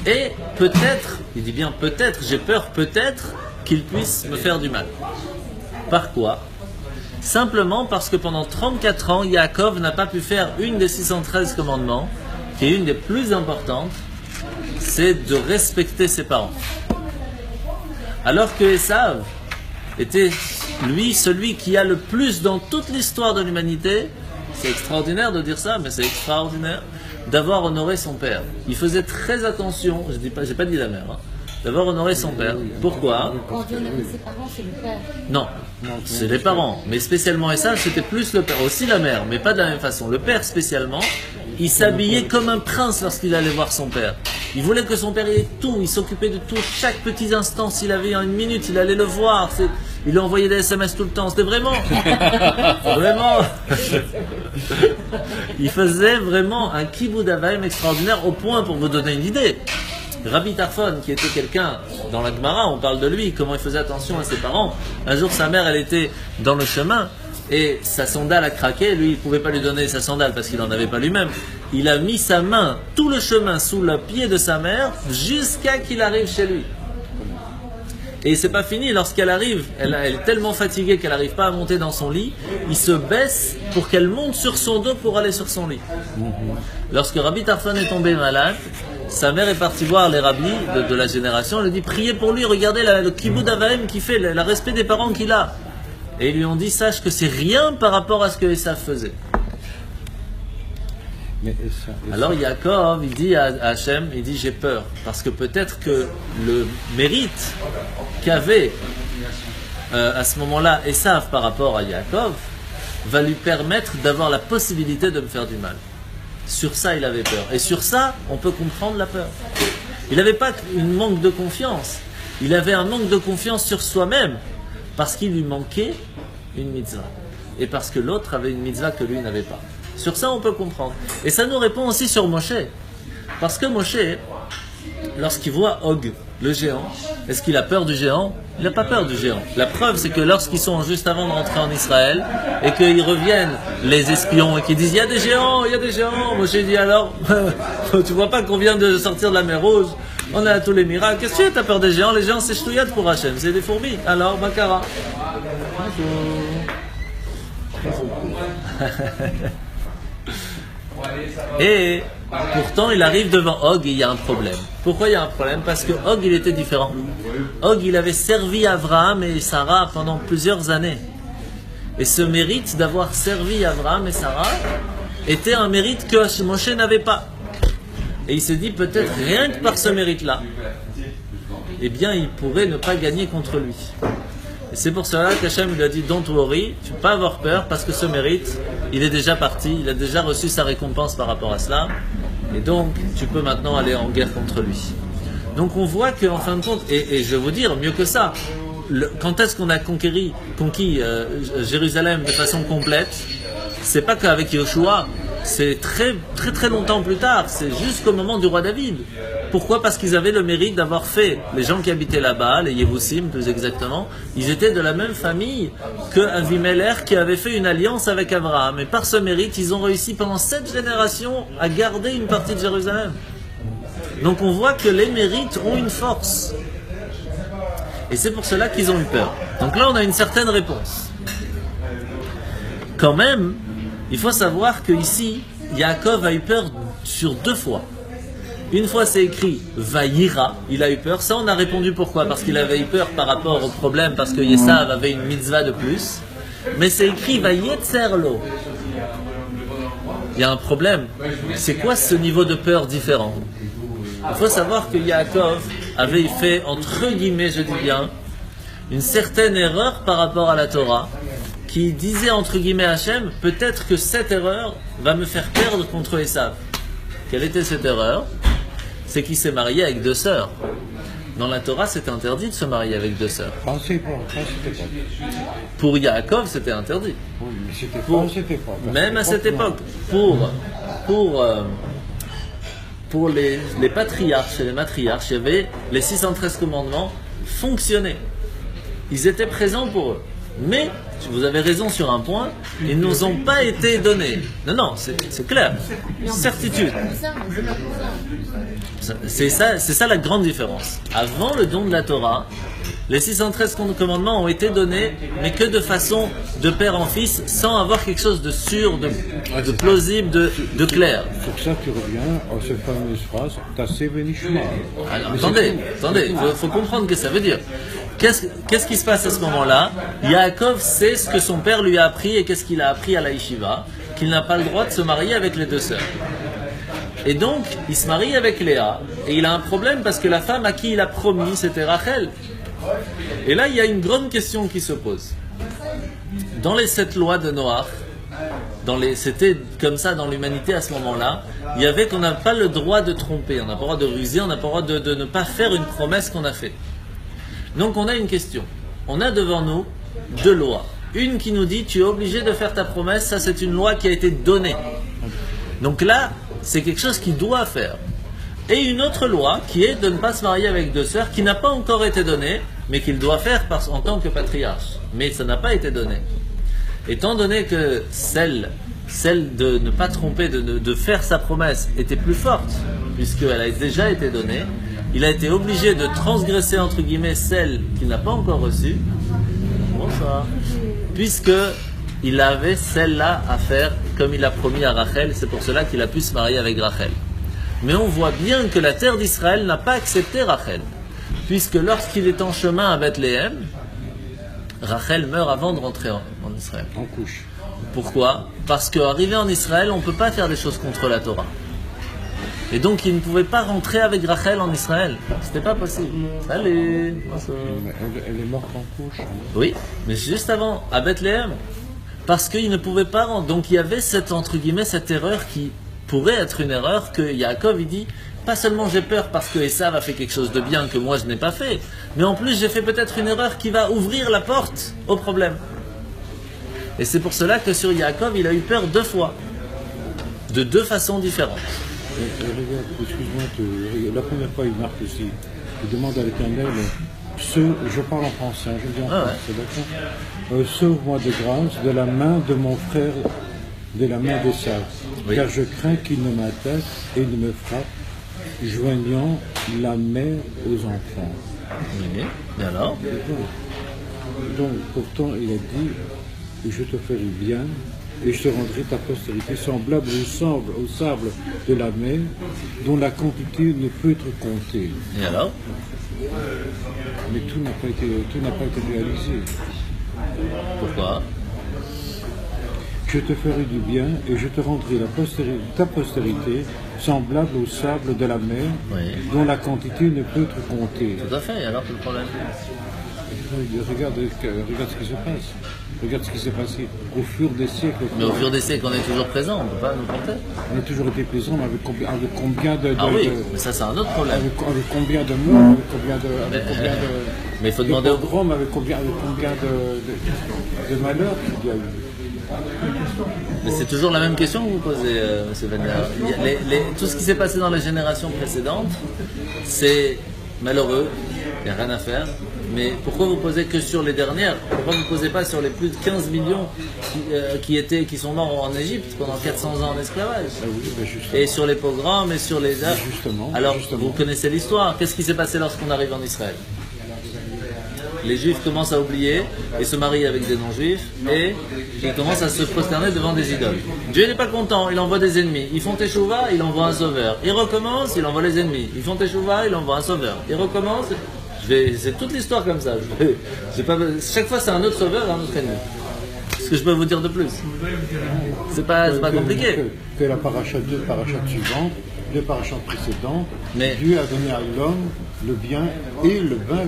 et peut-être, il dit bien peut-être, j'ai peur peut-être qu'il puisse me faire du mal. Par quoi? Simplement parce que pendant 34 ans, Yaakov n'a pas pu faire une des 613 commandements, qui est une des plus importantes, c'est de respecter ses parents. Alors que Esav était, lui, celui qui a le plus dans toute l'histoire de l'humanité, c'est extraordinaire de dire ça, mais c'est extraordinaire, d'avoir honoré son père. Il faisait très attention, j'ai pas dit la mère, d'avoir honoré son père. Pourquoi? Quand Dieu honorait ses parents, c'est le père. Non, c'est les parents. Mais spécialement Esav, c'était plus le père. Aussi la mère, mais pas de la même façon. Le père spécialement, il s'habillait comme un prince lorsqu'il allait voir son père. Il voulait que son père ait tout, il s'occupait de tout, chaque petit instant, s'il avait une minute, il allait le voir. Il lui envoyait des SMS tout le temps. C'était vraiment... il faisait vraiment un kibboud avayim extraordinaire au point, pour vous donner une idée. Rabbi Tarfon, qui était quelqu'un, dans la Gemara, on parle de lui, comment il faisait attention à ses parents. Un jour, sa mère, elle était dans le chemin, et sa sandale a craqué, lui il ne pouvait pas lui donner sa sandale parce qu'il n'en avait pas lui-même. Il a mis sa main, tout le chemin sous le pied de sa mère jusqu'à qu'il arrive chez lui. Et c'est pas fini, lorsqu'elle arrive, elle est tellement fatiguée qu'elle n'arrive pas à monter dans son lit, il se baisse pour qu'elle monte sur son dos pour aller sur son lit. Lorsque Rabbi Tarfon est tombé malade, sa mère est partie voir les rabbis de la génération, elle lui dit priez pour lui, regardez le kiboud avaim qu'il fait, le respect des parents qu'il a. Et ils lui ont dit sache que c'est rien par rapport à ce que Esav faisait. Alors Yaakov, il dit à Hachem, il dit j'ai peur, parce que peut-être que le mérite qu'avait à ce moment-là Esav par rapport à Yaakov va lui permettre d'avoir la possibilité de me faire du mal. Sur ça, il avait peur. Et sur ça, on peut comprendre la peur. Il n'avait pas un manque de confiance, il avait un manque de confiance sur soi-même, parce qu'il lui manquait une mitzvah. Et parce que l'autre avait une mitzvah que lui n'avait pas. Sur ça, on peut comprendre. Et ça nous répond aussi sur Moshe. Parce que Moshe, lorsqu'il voit Og, le géant, est-ce qu'il a peur du géant? Il n'a pas peur du géant. La preuve, c'est que lorsqu'ils sont juste avant de rentrer en Israël, et qu'ils reviennent, les espions, et qu'ils disent « Il y a des géants, il y a des géants !» Moshe dit alors « Tu vois pas qu'on vient de sortir de la mer Rouge? On a tous les miracles. Qu'est-ce que tu as peur des géants? Les géants, c'est ch'touillat pour Hachem, c'est des fourmis. Alors, Makara. » Et pourtant il arrive devant Og et il y a un problème. Pourquoi il y a un problème? Parce que Og il était différent. Og il avait servi Abraham et Sarah pendant plusieurs années. Et ce mérite d'avoir servi Abraham et Sarah était un mérite que Moshe n'avait pas. Et il se dit peut-être rien que par ce mérite-là, eh bien il pourrait ne pas gagner contre lui. Et c'est pour cela qu'Hachem lui a dit don't worry, tu ne peux pas avoir peur parce que ce mérite, il est déjà parti, il a déjà reçu sa récompense par rapport à cela. Et donc, tu peux maintenant aller en guerre contre lui. Donc on voit qu'en fin de compte, et je vais vous dire mieux que ça, quand est-ce qu'on a conquis Jérusalem de façon complète? C'est pas qu'avec Yoshua, c'est très très très longtemps plus tard, c'est jusqu'au moment du roi David. Pourquoi? Parce qu'ils avaient le mérite d'avoir fait, les gens qui habitaient là-bas, les Yévoussim plus exactement, ils étaient de la même famille que Avimelech qui avait fait une alliance avec Abraham. Et par ce mérite, ils ont réussi pendant 7 générations à garder une partie de Jérusalem. Donc on voit que les mérites ont une force. Et c'est pour cela qu'ils ont eu peur. Donc là on a une certaine réponse. Quand même, il faut savoir qu'ici, Yaakov a eu peur sur 2 fois. Une fois c'est écrit Vaïra, il a eu peur. Ça on a répondu pourquoi? Parce qu'il avait eu peur par rapport au problème, parce que Esav avait une mitzvah de plus. Mais c'est écrit Vaïetzerlo. Il y a un problème. C'est quoi ce niveau de peur différent? Il faut savoir que Yaakov avait fait, entre guillemets, je dis bien, une certaine erreur par rapport à la Torah, qui disait entre guillemets à Hachem, peut-être que cette erreur va me faire perdre contre Esav. Quelle était cette erreur? C'est qu'il s'est marié avec 2 sœurs. Dans la Torah, c'était interdit de se marier avec 2 sœurs. Pour Yaakov, c'était interdit. Même à cette époque. Pour les patriarches et les matriarches, il y avait les 613 commandements fonctionnaient. Ils étaient présents pour eux. Mais, vous avez raison sur un point, ils ne nous ont pas été donnés. Non, c'est clair. Certitude. C'est ça la grande différence. Avant le don de la Torah, les 613 commandements ont été donnés, mais que de façon de père en fils, sans avoir quelque chose de sûr, de plausible, de clair. C'est pour ça que tu reviens à cette fameuse phrase, Tassé Venishma. Alors, attendez, il faut comprendre ce que ça veut dire. Qu'est-ce qui se passe à ce moment-là? Yaakov sait ce que son père lui a appris et qu'est-ce qu'il a appris à la yeshiva, qu'il n'a pas le droit de se marier avec les 2 sœurs. Et donc, il se marie avec Léa, et il a un problème parce que la femme à qui il a promis, c'était Rachel. Et là, il y a une grande question qui se pose. Dans les 7 lois de Noach, c'était comme ça dans l'humanité à ce moment-là, il y avait qu'on n'a pas le droit de tromper, on n'a pas le droit de ruser, on n'a pas le droit de ne pas faire une promesse qu'on a faite. Donc on a une question. On a devant nous 2 lois. Une qui nous dit tu es obligé de faire ta promesse, ça c'est une loi qui a été donnée. Donc là, c'est quelque chose qu'il doit faire. Et une autre loi qui est de ne pas se marier avec 2 sœurs, qui n'a pas encore été donnée, mais qu'il doit faire en tant que patriarche. Mais ça n'a pas été donné. étant donné que celle de ne pas tromper, de faire sa promesse était plus forte, puisqu'elle a déjà été donnée, il a été obligé de transgresser entre guillemets celle qu'il n'a pas encore reçue, bonsoir, puisque il avait celle-là à faire comme il a promis à Rachel, c'est pour cela qu'il a pu se marier avec Rachel. Mais on voit bien que la terre d'Israël n'a pas accepté Rachel, puisque lorsqu'il est en chemin à Bethléem, Rachel meurt avant de rentrer en Israël. En couche. Pourquoi? Parce qu'arrivé en Israël, on ne peut pas faire des choses contre la Torah. Et donc il ne pouvait pas rentrer avec Rachel en Israël. C'était pas possible. Salut. Elle est morte en couche. Oui, mais juste avant, à Bethléem. Parce qu'il ne pouvait pas rentrer. Donc il y avait cette, entre guillemets, cette erreur qui pourrait être une erreur que Yaakov il dit, pas seulement j'ai peur parce que Esav a fait quelque chose de bien que moi je n'ai pas fait, mais en plus j'ai fait peut-être une erreur qui va ouvrir la porte au problème. Et c'est pour cela que sur Yaakov il a eu peur 2 fois, de 2 façons différentes. Regarde, excuse-moi, la première fois il marque aussi, il demande à l'Éternel, je parle en français, je dis en français, d'accord, sauve-moi de grâce de la main de mon frère, de la main d'Esav, car je crains qu'il ne m'attaque et ne me frappe, joignant la mère aux enfants. Oui, et alors? Donc, pourtant, il a dit, je te ferai bien, et je te rendrai ta postérité semblable au sable de la mer, dont la quantité ne peut être comptée. Et alors? Mais tout n'a pas été réalisé. Pourquoi? Je te ferai du bien et je te rendrai ta postérité semblable au sable de la mer, dont la quantité ne peut être comptée. Tout à fait, et alors quel problème? Regarde ce qui se passe. Regarde ce qui s'est passé au fur des siècles. Mais au fur des siècles, on est toujours présent, on ne peut pas nous compter. On a toujours été présent, mais avec combien de... Ah oui, mais ça c'est un autre problème. Avec combien de morts, mais il faut demander au gros, avec combien de malheurs qu'il y a eu. Mais c'est toujours la même question que vous posez, M. Venner. Tout ce qui s'est passé dans les générations précédentes, c'est malheureux, il n'y a rien à faire. Mais pourquoi vous posez que sur les dernières? Pourquoi vous ne posez pas sur les plus de 15 millions qui sont morts en Égypte pendant 400 ans en esclavage? Et sur les pogroms et sur les... Alors, vous connaissez l'histoire. Qu'est-ce qui s'est passé lorsqu'on arrive en Israël? Les Juifs commencent à oublier et se marient avec des non-Juifs et ils commencent à se prosterner devant des idoles. Dieu n'est pas content, il envoie des ennemis. Ils font teshuva, il envoie un sauveur. Ils recommencent, il envoie les ennemis. Ils font teshuva, il envoie un sauveur. Ils recommencent. C'est toute l'histoire comme ça. Chaque fois c'est un autre sauveur et un autre ennemi. Ce que je peux vous dire de plus. C'est pas compliqué. Que la paracha 2, paracha suivante, les parachats précédents, mais Dieu a donné à l'homme le bien et le mal.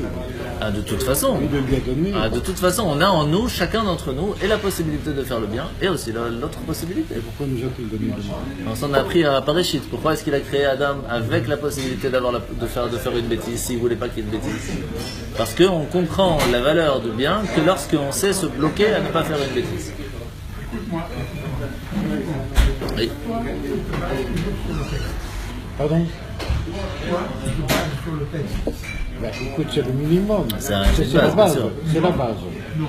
Ah, de toute façon. Il lui a donné. Ah, de toute façon, on a en nous, chacun d'entre nous, et la possibilité de faire le bien, et aussi l'autre possibilité. Et pourquoi nous a-t-il donné le mal? On s'en a appris à Parashit. Pourquoi est-ce qu'il a créé Adam avec la possibilité de faire une bêtise s'il ne voulait pas qu'il y ait de bêtise? Parce qu'on comprend la valeur du bien que lorsqu'on sait se bloquer à ne pas faire une bêtise. Oui. Pardon? Ben, écoute, c'est le minimum. C'est la base. C'est la base. Non.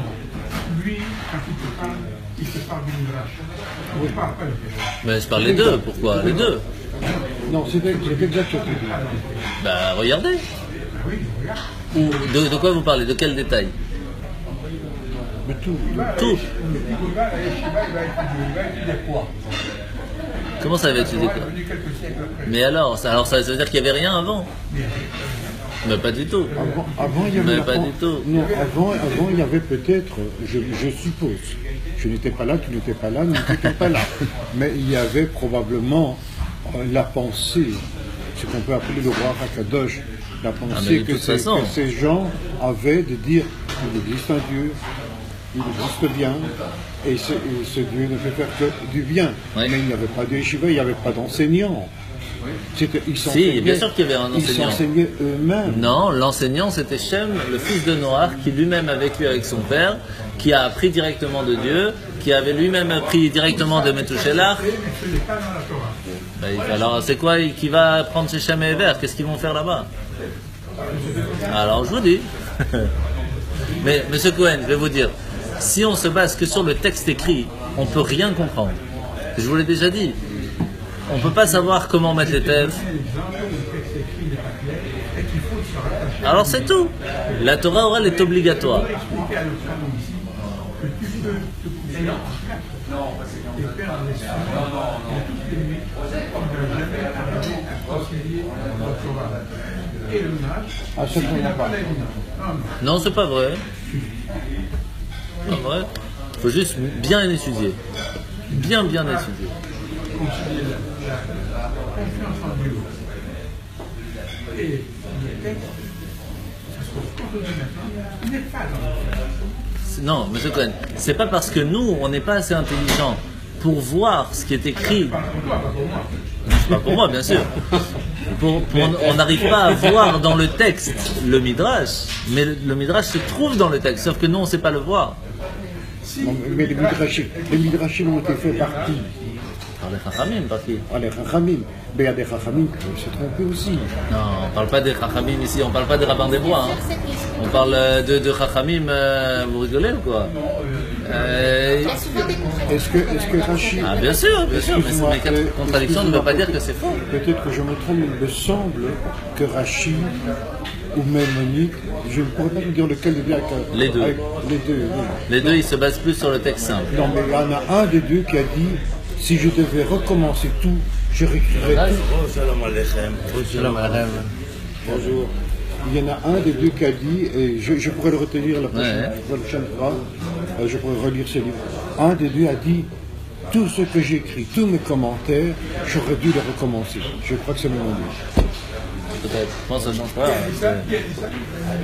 Lui, quand il te parle du Midrash. Il ne parle pas le Midrash. Mais je parle les deux. Pourquoi? Les deux. Non, c'est exact ce que tu dis. Bah, regardez. Oui, regarde. De quoi vous parlez? De quel détail? Mais tout. Tout. Il va étudier quoi? Comment ça va étudier quoi? Mais alors ça veut dire qu'il n'y avait rien avant? Mais pas du tout. Avant il y avait. Mais pas du tout. Non, avant il y avait peut-être, je suppose, je n'étais pas là, tu n'étais pas là, nous n'étions pas là. Mais il y avait probablement la pensée, ce qu'on peut appeler le roi Hakadosh, la pensée que ces gens avaient de dire il existe un Dieu, il existe bien, et ce Dieu ne fait faire que du bien. Oui. Mais il n'y avait pas de yeshiva, il n'y avait pas d'enseignants. Si, bien sûr qu'il y avait un enseignant. Ils s'enseignaient eux-mêmes. Non, l'enseignant c'était Shem, le fils de Noach, qui lui-même a vécu avec son père, qui a appris directement de Dieu, qui avait lui-même appris directement de Methuselah. Alors c'est quoi qui va prendre chez Shem et Ever? Qu'est-ce qu'ils vont faire là-bas? Alors je vous dis. Mais Monsieur Cohen, je vais vous dire, si on se base que sur le texte écrit, on ne peut rien comprendre. Je vous l'ai déjà dit. On ne peut pas savoir comment mettre les thèves. Alors c'est tout. La Torah orale est obligatoire. Expliquer à l'autre que tu peux te coucher et faire un espoir de toutes les nuits, tu ne vas jamais arriver à concilier la Torah et le Midrash. Ah, Si tu n'as certainement pas pas. la Emunah. Non, c'est pas vrai. Pas vrai. Il faut juste bien étudier. Bien étudier. Concilier la confiance en Dieu et le texte. Parce que quand on dit maintenant, il n'est pas dans le Non, M. Cohen, c'est pas parce que nous, on n'est pas assez intelligents pour voir ce qui est écrit. Pas pour moi, bien sûr. On n'arrive pas à voir dans le texte le Midrash, mais le Midrash se trouve dans le texte, sauf que nous, on ne sait pas le voir. Non, mais les Midrashim ont été faits par qui? Par les Chachamim, par qui? Ah, les Chachamim. Mais il y a des Chachamim qui peuvent se tromper aussi. Non, on ne parle pas des Chachamim ici, on ne parle pas des rabbins des bois. Hein. On parle de Chachamim, vous rigolez ou quoi? Est-ce que Rachid... Ah, bien sûr, mais cette contradiction ne veut pas dire que c'est faux. Peut-être que je me trompe, il me semble que Rachid ou même Monique, je ne pourrais pas vous dire lequel des deux. Les deux. Les deux, oui. Les deux, ils se basent plus sur le texte simple. Non, mais il y en a un des deux qui a dit, si je devais recommencer tout, je réécrirais tout. Bonjour. Il y en a un des deux qui a dit, et je pourrais le retenir la prochaine fois, je pourrais relire ce livre. Un des deux a dit, tout ce que j'écris, tous mes commentaires, j'aurais dû les recommencer. Je crois que c'est mon avis. Peut-être. Je pense que ça change pas.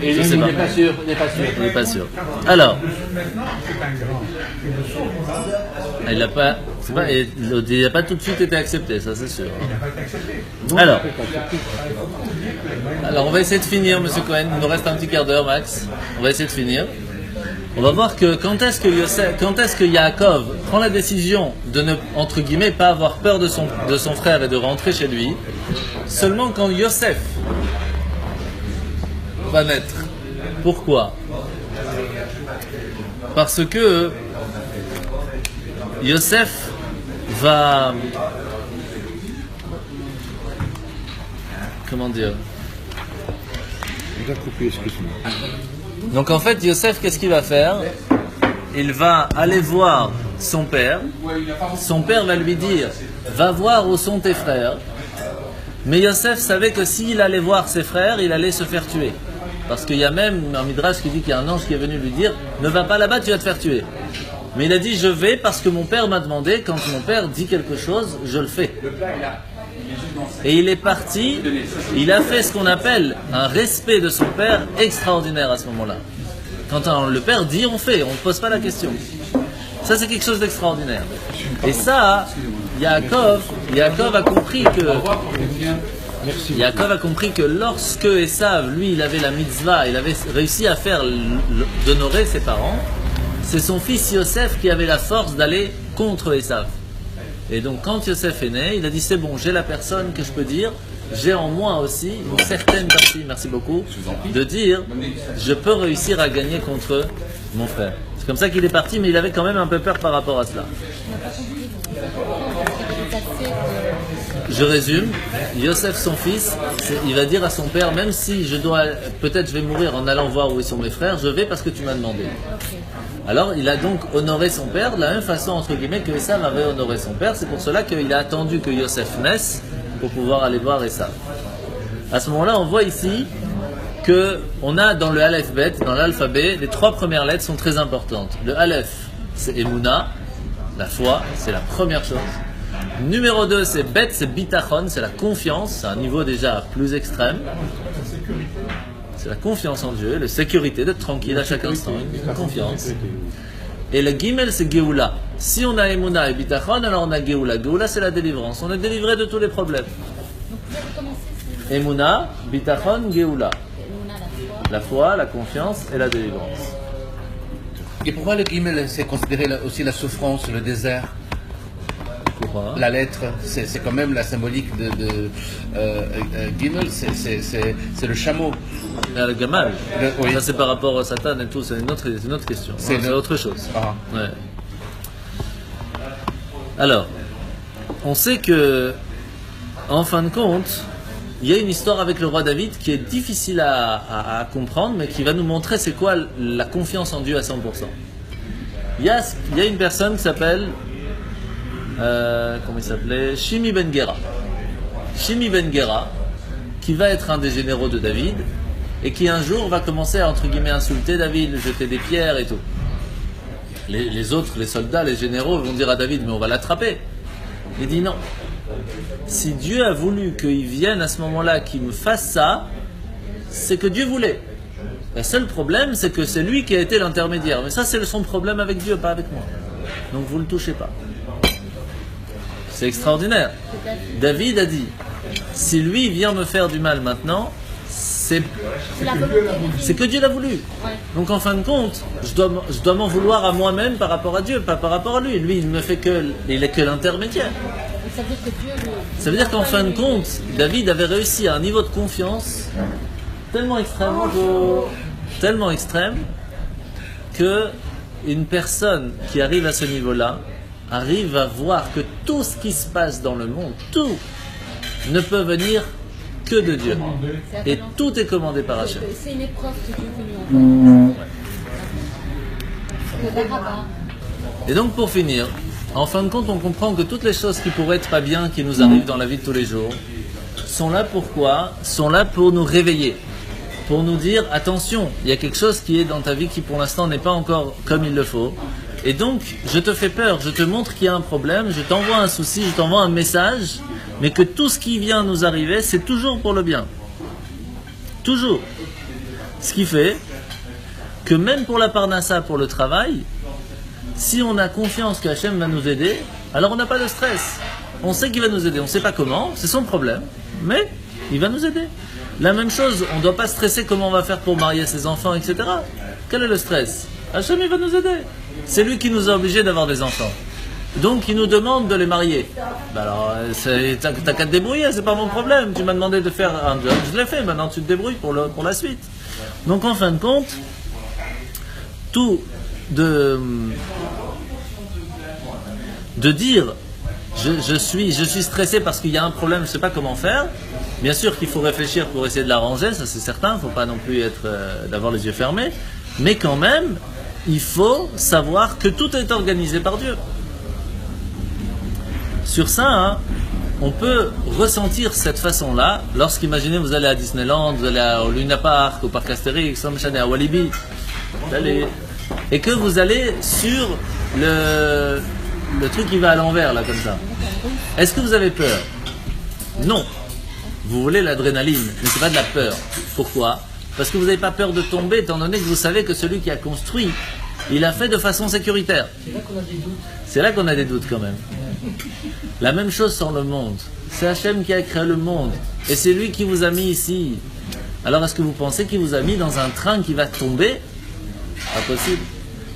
Et Je sais il pas. n'est pas sûr, il n'est pas sûr. Il n'est pas sûr. Alors, Maintenant, c'est un grand. Et le son, il n'a pas, c'est pas, il n'a pas tout de suite été accepté, ça c'est sûr. il n'a pas été accepté. Alors, on va essayer de finir, Monsieur Cohen. Il nous reste un petit quart d'heure, Max. On va essayer de finir. On va voir que quand est-ce que Yaakov prend la décision de ne, entre guillemets, pas avoir peur de son frère et de rentrer chez lui, seulement quand Yosef va naître. Pourquoi? Parce que Yosef va... Comment dire? On a coupé, excuse-moi. Donc en fait, Yosef, qu'est-ce qu'il va faire? Il va aller voir son père. Son père va lui dire, va voir où sont tes frères. Mais Yosef savait que s'il allait voir ses frères, il allait se faire tuer. Parce qu'il y a même un midrash qui dit qu'il y a un ange qui est venu lui dire, ne va pas là-bas, tu vas te faire tuer. Mais il a dit, je vais parce que mon père m'a demandé, quand mon père dit quelque chose, je le fais. Et il est parti, il a fait ce qu'on appelle un respect de son père extraordinaire à ce moment-là. Quand le père dit, on fait, on ne pose pas la question. Ça, c'est quelque chose d'extraordinaire. Et ça, Yaakov a compris que... Yaakov a compris que lorsque Esav, lui, il avait la mitzvah, il avait réussi à faire d'honorer ses parents, c'est son fils Yosef qui avait la force d'aller contre Esav. Et donc quand Yosef est né, il a dit c'est bon, j'ai la personne que je peux dire, j'ai en moi aussi une certaine partie, merci beaucoup, de dire je peux réussir à gagner contre mon frère. C'est comme ça qu'il est parti, mais il avait quand même un peu peur par rapport à cela. Je résume, Yosef son fils, il va dire à son père, même si peut-être je vais mourir en allant voir où sont mes frères, je vais parce que tu m'as demandé. Alors il a donc honoré son père de la même façon entre guillemets que Esav avait honoré son père. C'est pour cela qu'il a attendu que Yosef naisse pour pouvoir aller voir Esav. À ce moment-là, on voit ici que on a dans le Aleph Bet, dans l'alphabet, les 3 premières lettres sont très importantes. Le Aleph, c'est Emouna, la foi, c'est la première chose. Numéro 2, c'est Bet, c'est Bitachon, c'est la confiance, c'est un niveau déjà plus extrême. C'est la confiance en Dieu, la sécurité, d'être tranquille à chaque instant, une confiance. Et le Gimel, c'est Géoula. Si on a Emouna et Bitachon, alors on a Géoula. Géoula, c'est la délivrance. On est délivré de tous les problèmes. Emouna, Bitachon, Géoula. La foi, la confiance et la délivrance. Et pourquoi le Gimel, c'est considéré aussi la souffrance, le désert? Pourquoi? La lettre, c'est quand même la symbolique de Gimel, c'est le chameau. Le gamal. Oui. Ça c'est par rapport au Satan et tout, c'est une autre question. C'est autre chose. Ah. Ouais. Alors, on sait que, en fin de compte, il y a une histoire avec le roi David qui est difficile à comprendre, mais qui va nous montrer c'est quoi la confiance en Dieu à 100%. Il y a une personne qui s'appelle, comment il s'appelait, Shimi Ben Gera. Shimi Ben Gera, qui va être un des généraux de David, et qui un jour va commencer à, entre guillemets, insulter David, jeter des pierres et tout. Les autres, les soldats, les généraux vont dire à David, mais on va l'attraper. Il dit non. Si Dieu a voulu qu'il vienne à ce moment-là, qu'il me fasse ça, c'est que Dieu voulait. Le seul problème, c'est que c'est lui qui a été l'intermédiaire. Mais ça, c'est son problème avec Dieu, pas avec moi. Donc vous ne le touchez pas. C'est extraordinaire. David a dit, si lui vient me faire du mal maintenant, c'est que Dieu l'a voulu. Ouais. Donc en fin de compte, je dois m'en vouloir à moi-même par rapport à Dieu, pas par rapport à lui. Lui, il est que l'intermédiaire. Ça veut dire que Dieu Ça veut dire qu'en fin de compte, David avait réussi à un niveau de confiance tellement extrême que une personne qui arrive à ce niveau-là arrive à voir que tout ce qui se passe dans le monde, tout, ne peut venir que de Dieu. Et tout est commandé par Hachem. c'est une épreuve que Dieu veut lui envoyer. Le Baraba. Et donc pour finir, en fin de compte, on comprend que toutes les choses qui pourraient être pas bien, qui nous arrivent dans la vie de tous les jours, sont là pourquoi? Sont là pour nous réveiller. Pour nous dire, attention, il y a quelque chose qui est dans ta vie qui pour l'instant n'est pas encore comme il le faut. Et donc, je te fais peur, je te montre qu'il y a un problème, je t'envoie un souci, je t'envoie un message, mais que tout ce qui vient nous arriver, c'est toujours pour le bien. Toujours. Ce qui fait que même pour la parnassa, pour le travail, si on a confiance que Hachem va nous aider, alors on n'a pas de stress. On sait qu'il va nous aider, on ne sait pas comment, c'est son problème, mais il va nous aider. La même chose, on ne doit pas stresser comment on va faire pour marier ses enfants, etc. Quel est le stress? Hachem, il va nous aider. C'est lui qui nous a obligés d'avoir des enfants. Donc il nous demande de les marier. Ben alors, t'as qu'à te débrouiller, c'est pas mon problème. Tu m'as demandé de faire un job, je l'ai fait, maintenant tu te débrouilles pour la suite. Donc en fin de compte, tout de dire je suis stressé parce qu'il y a un problème, je ne sais pas comment faire. Bien sûr qu'il faut réfléchir pour essayer de l'arranger, ça c'est certain, il ne faut pas non plus d'avoir les yeux fermés, mais quand même, il faut savoir que tout est organisé par Dieu. Sur ça, on peut ressentir cette façon-là lorsqu'imaginez vous allez à Disneyland, vous allez au Luna Park, au Parc Astérix, à Walibi, et que vous allez sur le truc qui va à l'envers, là, comme ça. Est-ce que vous avez peur? Non. Vous voulez l'adrénaline, mais ce n'est pas de la peur. Pourquoi? Parce que vous n'avez pas peur de tomber, étant donné que vous savez que celui qui a construit, il a fait de façon sécuritaire. C'est là qu'on a des doutes. C'est là qu'on a des doutes, quand même. La même chose sur le monde. C'est Hachem qui a créé le monde. Et c'est lui qui vous a mis ici. Alors, est-ce que vous pensez qu'il vous a mis dans un train qui va tomber? Pas possible.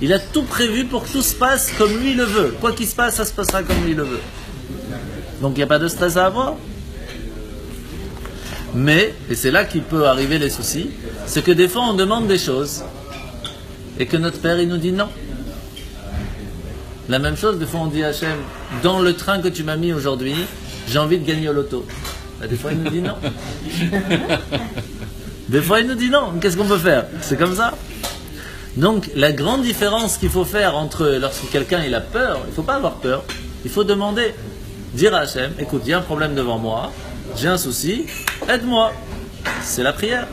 Il a tout prévu pour que tout se passe comme lui le veut. Quoi qu'il se passe, ça se passera comme lui le veut. Donc il n'y a pas de stress à avoir. Mais, et c'est là qu'il peut arriver les soucis, c'est que des fois on demande des choses et que notre Père il nous dit non. La même chose, des fois on dit à Hachem, dans le train que tu m'as mis aujourd'hui, j'ai envie de gagner au loto. Bah, des fois il nous dit non. Des fois il nous dit non. Qu'est-ce qu'on peut faire? C'est comme ça. Donc la grande différence qu'il faut faire entre lorsque quelqu'un il a peur, il ne faut pas avoir peur, il faut demander, dire à Hachem, écoute, il y a un problème devant moi, j'ai un souci, aide-moi. C'est la prière.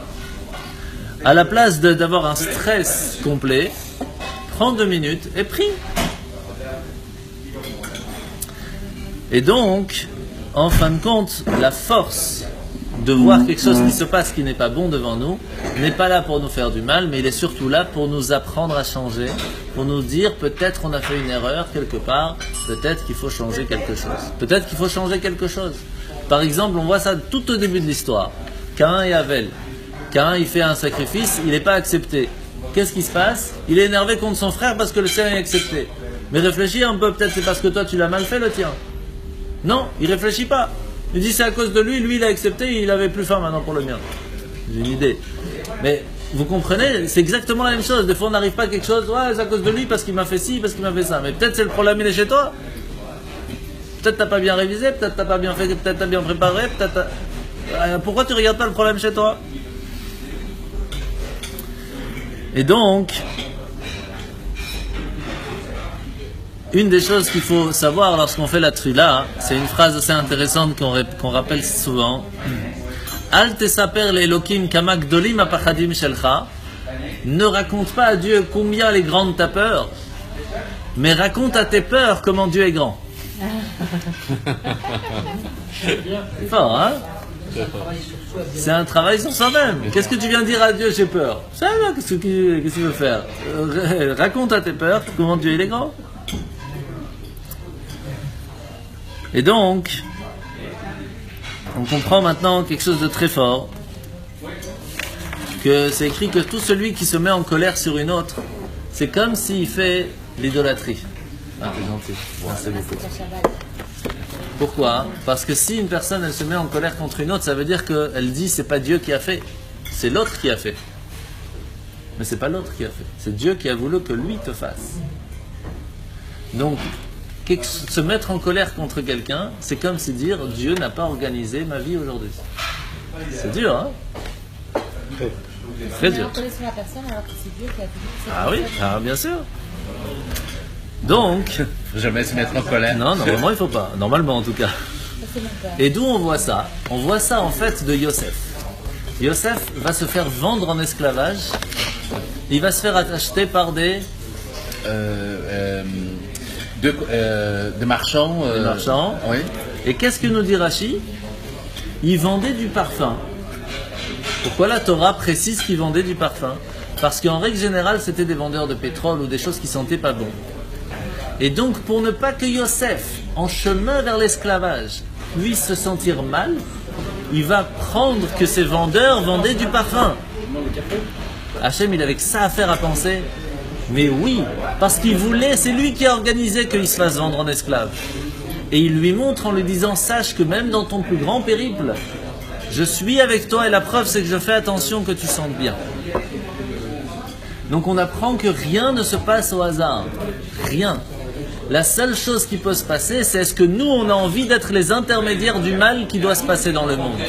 À la place d'avoir un stress complet, prends 2 minutes et prie. Et donc, en fin de compte, la force de voir quelque chose qui se passe qui n'est pas bon devant nous, n'est pas là pour nous faire du mal, mais il est surtout là pour nous apprendre à changer, pour nous dire peut-être on a fait une erreur quelque part, peut-être qu'il faut changer quelque chose. Peut-être qu'il faut changer quelque chose. Par exemple, on voit ça tout au début de l'histoire. Caïn et Abel. Caïn, il fait un sacrifice, il n'est pas accepté. Qu'est-ce qui se passe? Il est énervé contre son frère parce que le sien est accepté. Mais réfléchis un peu, peut-être c'est parce que toi tu l'as mal fait le tien. Non, il réfléchit pas. Il dit c'est à cause de lui, lui il a accepté, il avait plus faim maintenant pour le mien. J'ai une idée. Mais vous comprenez, c'est exactement la même chose. Des fois on n'arrive pas à quelque chose, ouais c'est à cause de lui parce qu'il m'a fait ci, parce qu'il m'a fait ça. Mais peut-être c'est le problème il est chez toi. Peut-être t'as pas bien révisé, peut-être t'as pas bien fait, peut-être t'as bien préparé, peut-être pourquoi tu regardes pas le problème chez toi? Et donc, une des choses qu'il faut savoir lorsqu'on fait la trila, c'est une phrase assez intéressante qu'on rappelle souvent. Al tesaper l'Elokim kama gdolim apachadim shelcha. Ne raconte pas à Dieu combien elle est grande ta peur, mais raconte à tes peurs comment Dieu est grand. C'est fort, hein? C'est un travail sur soi-même. Qu'est-ce que tu viens dire à Dieu? J'ai peur. Ça va, qu'est-ce que tu veux faire? Raconte à tes peurs comment Dieu il est grand. Et donc, on comprend maintenant quelque chose de très fort, que c'est écrit que tout celui qui se met en colère sur une autre, c'est comme s'il fait l'idolâtrie. Ah, c'est gentil. Merci beaucoup. Pourquoi? Parce que si une personne elle se met en colère contre une autre, ça veut dire qu'elle dit c'est pas Dieu qui a fait, c'est l'autre qui a fait. Mais c'est pas l'autre qui a fait, c'est Dieu qui a voulu que lui te fasse. Donc, se mettre en colère contre quelqu'un, c'est comme si dire Dieu n'a pas organisé ma vie aujourd'hui. C'est dur, hein? Très dur. Sur la personne alors que c'est Dieu qui a voulu. Ah oui, ah, bien sûr. Donc, Faut jamais se mettre en colère. non, normalement il faut pas. Normalement en tout cas. Et d'où on voit ça? On voit ça en fait de Yosef. Yosef va se faire vendre en esclavage. Il va se faire acheter par des marchands. des marchands. Oui. Et qu'est-ce que nous dit Rashi? Il vendait du parfum. Pourquoi la Torah précise qu'il vendait du parfum? Parce qu'en règle générale, c'était des vendeurs de pétrole ou des choses qui sentaient pas bon. Et donc, pour ne pas que Yosef, en chemin vers l'esclavage, puisse se sentir mal, il va prendre que ces vendeurs vendaient du parfum. Hachem, il avait que ça à faire à penser. Mais oui, parce qu'il voulait, c'est lui qui a organisé qu'il se fasse vendre en esclave. Et il lui montre en lui disant, sache que même dans ton plus grand périple, je suis avec toi et la preuve c'est que je fais attention que tu sentes bien. Donc on apprend que rien ne se passe au hasard. Rien. La seule chose qui peut se passer, c'est est-ce que nous on a envie d'être les intermédiaires du mal qui doit se passer dans le monde.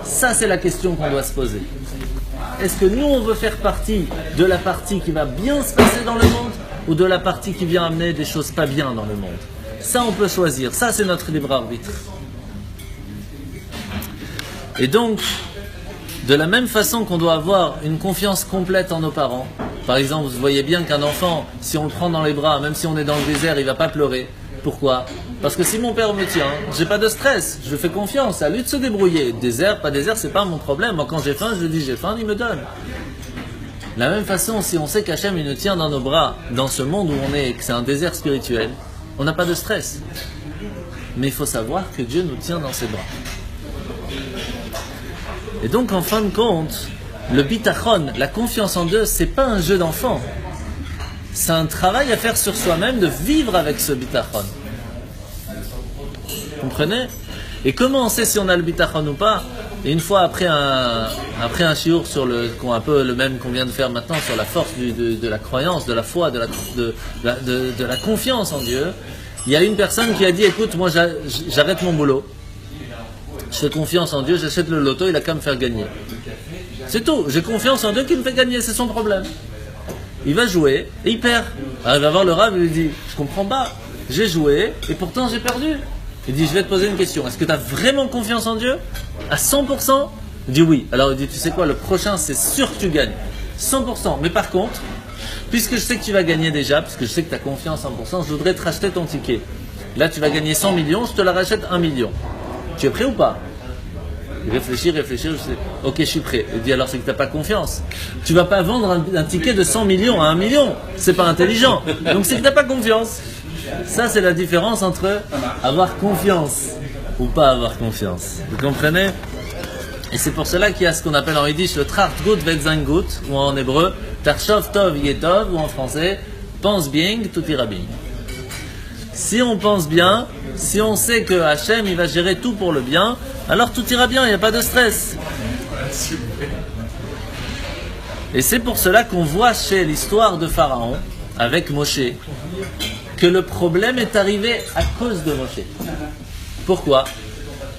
Ça c'est la question qu'on doit se poser. Est-ce que nous on veut faire partie de la partie qui va bien se passer dans le monde ou de la partie qui vient amener des choses pas bien dans le monde? Ça on peut choisir, ça c'est notre libre arbitre. Et donc, de la même façon qu'on doit avoir une confiance complète en nos parents, par exemple, vous voyez bien qu'un enfant, si on le prend dans les bras, même si on est dans le désert, il va pas pleurer. Pourquoi? Parce que si mon père me tient, j'ai pas de stress, je fais confiance, à lui de se débrouiller. Désert, pas désert, c'est pas mon problème. Moi, quand j'ai faim, je lui dis j'ai faim, il me donne. De la même façon, si on sait qu'Hachem il nous tient dans nos bras, dans ce monde où on est, que c'est un désert spirituel, on n'a pas de stress. Mais il faut savoir que Dieu nous tient dans ses bras. Et donc, en fin de compte, le bitachon, la confiance en Dieu, c'est pas un jeu d'enfant. C'est un travail à faire sur soi-même de vivre avec ce bitachon. Vous comprenez? Et comment on sait si on a le bitachon ou pas? Et une fois après un shiur sur un peu le même qu'on vient de faire maintenant sur la force de la croyance, de la foi, de la confiance en Dieu, il y a une personne qui a dit écoute, moi j'arrête mon boulot. Je fais confiance en Dieu, j'achète le loto, il a qu'à me faire gagner. C'est tout, j'ai confiance en Dieu qui me fait gagner, c'est son problème. Il va jouer et il perd. Alors il va voir le Rav et lui dit je comprends pas, j'ai joué et pourtant j'ai perdu. Il dit je vais te poser une question, est-ce que tu as vraiment confiance en Dieu? À 100%? Il dit oui. Alors il dit tu sais quoi, le prochain c'est sûr que tu gagnes. 100%. Mais par contre, puisque je sais que tu vas gagner déjà, puisque je sais que tu as confiance 100%, je voudrais te racheter ton ticket. Là tu vas gagner 100 millions, je te la rachète 1 million. Tu es prêt ou pas? Il réfléchit, je sais, ok, je suis prêt. Il dit alors c'est que tu n'as pas confiance. Tu vas pas vendre un ticket de 100 millions à 1 million. C'est pas intelligent. Donc c'est que tu n'as pas confiance. Ça c'est la différence entre avoir confiance ou pas avoir confiance. Vous comprenez? Et c'est pour cela qu'il y a ce qu'on appelle en yiddish le tracht gut vetzang gut, ou en hébreu tarshov tov yetov, ou en français pense bien, tout ira bien. Si on pense bien, si on sait que Hachem il va gérer tout pour le bien, alors tout ira bien, il n'y a pas de stress. Et c'est pour cela qu'on voit chez l'histoire de Pharaon, avec Moshe, que le problème est arrivé à cause de Moshe. Pourquoi ?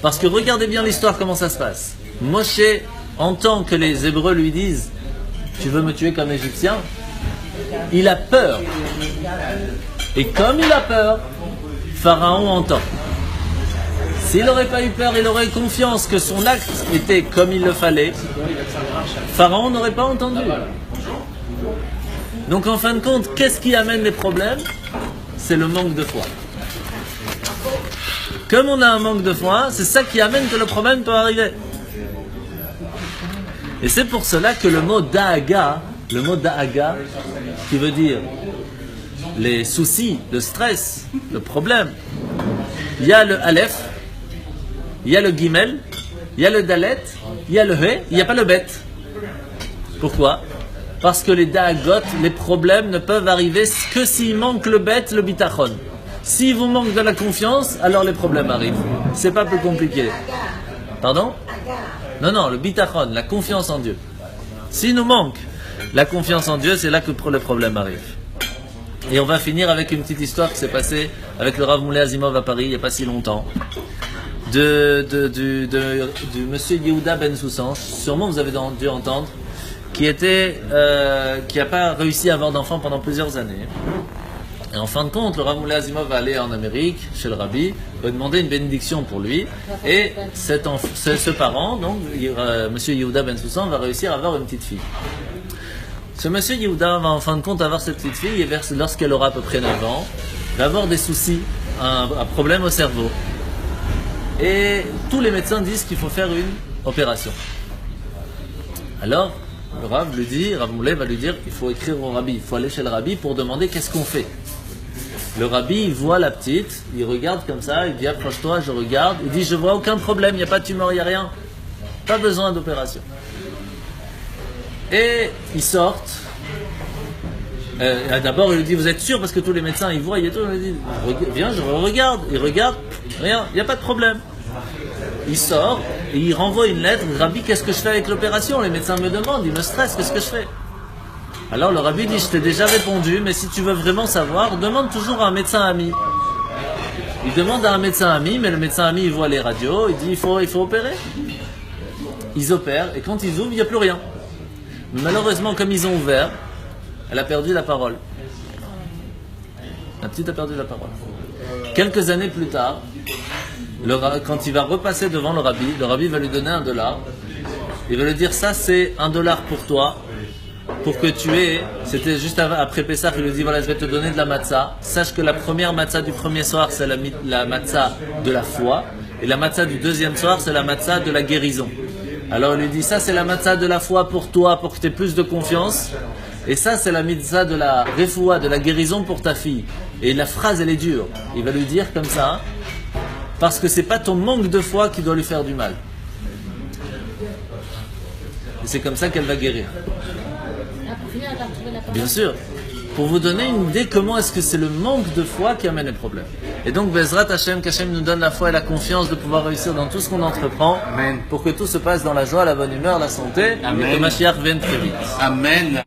Parce que regardez bien l'histoire, comment ça se passe. Moshe entend que les Hébreux lui disent « Tu veux me tuer comme Égyptien ?» Il a peur. Et comme il a peur, Pharaon entend. S'il n'aurait pas eu peur, il aurait confiance que son acte était comme il le fallait, Pharaon n'aurait pas entendu. Donc en fin de compte, qu'est-ce qui amène les problèmes ? C'est le manque de foi. Comme on a un manque de foi, c'est ça qui amène que le problème peut arriver. Et c'est pour cela que le mot da'aga, qui veut dire les soucis, le stress, le problème, il y a le Aleph, il y a le Gimel, il y a le Dalet, il y a le He, il n'y a pas le Bet. Pourquoi ? Parce que les da'agot, les problèmes ne peuvent arriver que s'il manque le Bet, le bitachon. S'il vous manque de la confiance, alors les problèmes arrivent. C'est pas plus compliqué. Pardon ? Non, le bitachon, la confiance en Dieu. S'il nous manque la confiance en Dieu, c'est là que le problème arrive. Et on va finir avec une petite histoire qui s'est passée avec le Rav Moulay Azimov à Paris il n'y a pas si longtemps. Du monsieur Yehuda Ben Soussan, sûrement vous avez dû entendre, qui n'a pas réussi à avoir d'enfant pendant plusieurs années. Et en fin de compte, le Rav Moulay Azimov va aller en Amérique, chez le Rabbi, va demander une bénédiction pour lui. Et ce parent, donc, monsieur Yehuda Ben Soussan, va réussir à avoir une petite fille. Ce monsieur Yehuda va en fin de compte avoir cette petite fille, et lorsqu'elle aura à peu près 9 ans, va avoir des soucis, un problème au cerveau. Et tous les médecins disent qu'il faut faire une opération. Alors, le Rav Moulay va lui dire, il faut écrire au Rabbi, il faut aller chez le Rabbi pour demander qu'est-ce qu'on fait. Le Rabbi, il voit la petite, il regarde comme ça, il dit approche-toi, je regarde, il dit je vois aucun problème, il n'y a pas de tumeur, il n'y a rien, pas besoin d'opération. Et ils sortent. D'abord, il lui dit vous êtes sûr parce que tous les médecins ils voient et tout. Il dit viens, je regarde. Il regarde, rien, il n'y a pas de problème. Il sort et il renvoie une lettre. Rabbi, qu'est-ce que je fais avec l'opération ? Les médecins me demandent, ils me stressent, qu'est-ce que je fais ? Alors le Rabbi dit je t'ai déjà répondu, mais si tu veux vraiment savoir, demande toujours à un médecin ami. Il demande à un médecin ami, mais le médecin ami il voit les radios, il dit il faut opérer. Ils opèrent et quand ils ouvrent, il n'y a plus rien. Malheureusement, comme ils ont ouvert, elle a perdu la parole. La petite a perdu la parole. Quelques années plus tard, quand il va repasser devant le Rabbi va lui donner $1. Il va lui dire ça c'est $1 pour toi, pour que tu aies. C'était juste après Pessah, il lui dit voilà je vais te donner de la matzah. Sache que la première matzah du premier soir c'est la matzah de la foi, et la matzah du deuxième soir c'est la matzah de la guérison. Alors il lui dit ça c'est la matzah de la foi pour toi, pour que tu aies plus de confiance. Et ça c'est la mitzvah de la refoua, de la guérison pour ta fille. Et la phrase elle est dure. Il va lui dire comme ça, parce que c'est pas ton manque de foi qui doit lui faire du mal. Et c'est comme ça qu'elle va guérir. Bien sûr. Pour vous donner une idée comment est-ce que c'est le manque de foi qui amène les problèmes. Et donc, Bezrat Hashem, qu'Hashem nous donne la foi et la confiance de pouvoir réussir dans tout ce qu'on entreprend. Amen. Pour que tout se passe dans la joie, la bonne humeur, la santé. Amen. Et que Mashiach vienne très vite. Amen.